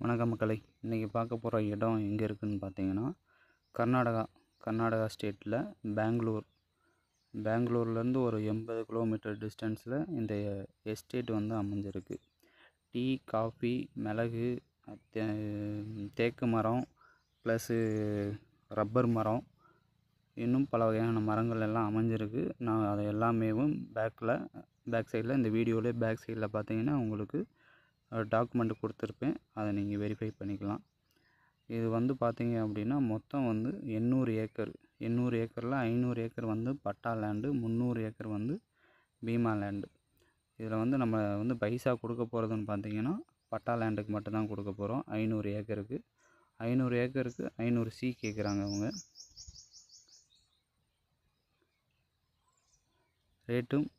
வணக்கம் மக்களே. இன்றைக்கி பார்க்க போகிற இடம் எங்கே இருக்குதுன்னு பார்த்தீங்கன்னா கர்நாடகா ஸ்டேட்டில் பெங்களூர்லேருந்து ஒரு 80 கிலோமீட்டர் டிஸ்டன்ஸில் இந்த எஸ்டேட் வந்து அமைஞ்சிருக்கு. டீ, காஃபி, மிளகு, தேக்கு மரம் ப்ளஸ்ஸு ரப்பர் மரம், இன்னும் பல வகையான மரங்கள் எல்லாம் அமைஞ்சிருக்கு. நான் அதை எல்லாமேவும் பேக் சைடில் இந்த வீடியோவிலே பேக் சைடில் பார்த்தீங்கன்னா உங்களுக்கு டாக்குமெண்ட் கொடுத்துருப்பேன். அதை நீங்கள் வெரிஃபை பண்ணிக்கலாம். இது வந்து பார்த்தீங்க அப்படின்னா மொத்தம் வந்து 800 ஏக்கர். 800 ஏக்கரில் 500 ஏக்கர் வந்து பட்டா லேண்டு, 300 ஏக்கர் வந்து பீமா லேண்டு. இதில் வந்து நம்ம வந்து பைசா கொடுக்க போகிறதுன்னு பார்த்தீங்கன்னா பட்டா லேண்டுக்கு மட்டும்தான் கொடுக்க போகிறோம். 500 ஏக்கருக்கு 500 சி கேட்குறாங்க அவங்க. ரேட்டும்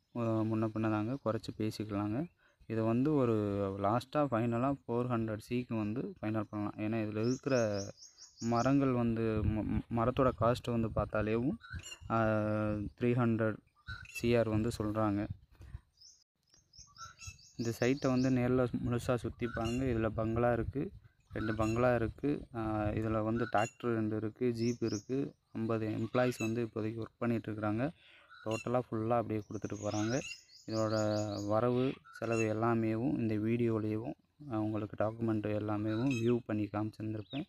முன்ன பின்ன தாங்க, குறைச்சி பேசிக்கலாங்க. இதை வந்து ஒரு லாஸ்ட்டாக ஃபைனலாக 400 சிக்கு வந்து ஃபைனல் பண்ணலாம். ஏன்னா இதில் இருக்கிற மரங்கள் வந்து மரத்தோட காஸ்ட்டு வந்து பார்த்தாலேவும் 300 சிஆர் வந்து சொல்கிறாங்க. இந்த சைட்டை வந்து நேரில் முழுசாக சுற்றி பாருங்க. இதில் பங்களா இருக்குது, 2 பங்களா இருக்குது. இதில் வந்து டிராக்டர் 2 இருக்குது, ஜீப் இருக்குது. 50 எம்ப்ளாயீஸ் வந்து இப்போதைக்கு ஒர்க் பண்ணிகிட்ருக்குறாங்க. டோட்டலாக ஃபுல்லாக அப்படியே கொடுத்துட்டு போகிறாங்க. இதோட வரவு செலவு எல்லாமேவும் இந்த வீடியோலேயும் உங்களுக்கு டாக்குமெண்ட்டு எல்லாமேவும் வியூ பண்ணி காமிச்சிருந்துருப்பேன்.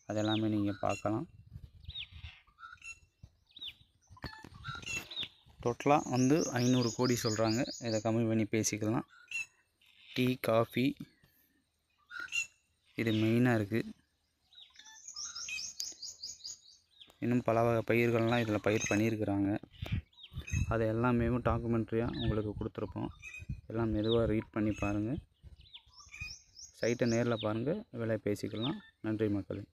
அது எல்லாமே நீங்கள் பார்க்கலாம். டோட்டலாக வந்து 500 கோடி சொல்கிறாங்க. இதை கம்மி பண்ணி பேசிக்கலாம். டீ, காஃபி இது மெயினாக இருக்குது. இன்னும் பல வகை பயிர்கள்லாம் இதில் பயிர் பண்ணியிருக்கிறாங்க. அது எல்லாமே டாக்குமெண்ட்ரியாக உங்களுக்கு கொடுத்துருப்போம். எல்லாம் மெதுவாக ரீட் பண்ணி பாருங்கள். சைட்டை நேரில் பாருங்கள், விலை பேசிக்கலாம். நன்றி மக்களே.